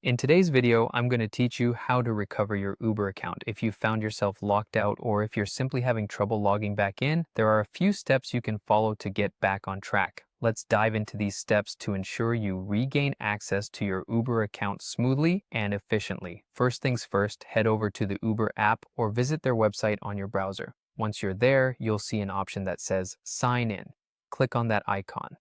In today's video, I'm going to teach you how to recover your Uber account. If you found yourself locked out or if you're simply having trouble logging back in, there are a few steps you can follow to get back on track. Let's dive into these steps to ensure you regain access to your Uber account smoothly and efficiently. First things first, head over to the Uber app or visit their website on your browser. Once you're there, you'll see an option that says Sign In. Click on that icon.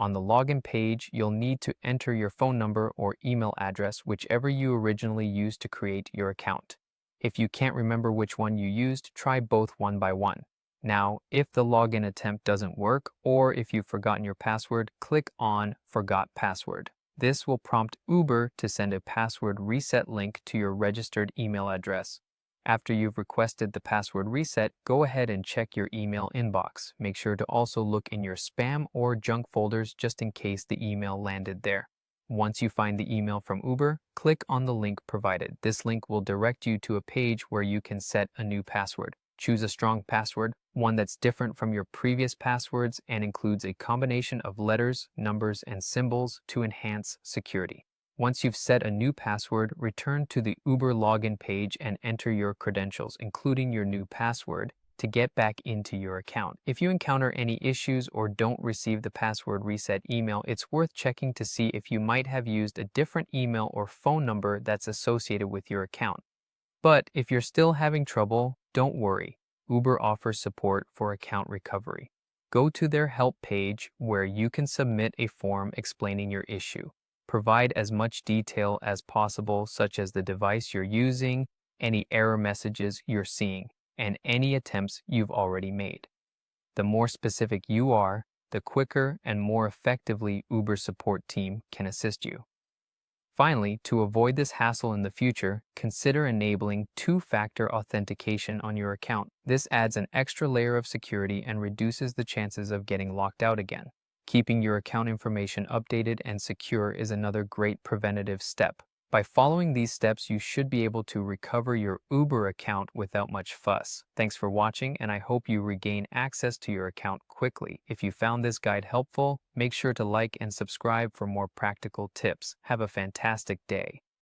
On the login page, you'll need to enter your phone number or email address, whichever you originally used to create your account. If you can't remember which one you used, try both one by one. Now, if the login attempt doesn't work, or if you've forgotten your password, click on Forgot Password. This will prompt Uber to send a password reset link to your registered email address. After you've requested the password reset, go ahead and check your email inbox. Make sure to also look in your spam or junk folders just in case the email landed there. Once you find the email from Uber, click on the link provided. This link will direct you to a page where you can set a new password. Choose a strong password, one that's different from your previous passwords and includes a combination of letters, numbers, and symbols to enhance security. Once you've set a new password, return to the Uber login page and enter your credentials, including your new password, to get back into your account. If you encounter any issues or don't receive the password reset email, it's worth checking to see if you might have used a different email or phone number that's associated with your account. But if you're still having trouble, don't worry. Uber offers support for account recovery. Go to their help page where you can submit a form explaining your issue. Provide as much detail as possible, such as the device you're using, any error messages you're seeing, and any attempts you've already made. The more specific you are, the quicker and more effectively Uber's support team can assist you. Finally, to avoid this hassle in the future, consider enabling two-factor authentication on your account. This adds an extra layer of security and reduces the chances of getting locked out again. Keeping your account information updated and secure is another great preventative step. By following these steps, you should be able to recover your Uber account without much fuss. Thanks for watching, and I hope you regain access to your account quickly. If you found this guide helpful, make sure to like and subscribe for more practical tips. Have a fantastic day.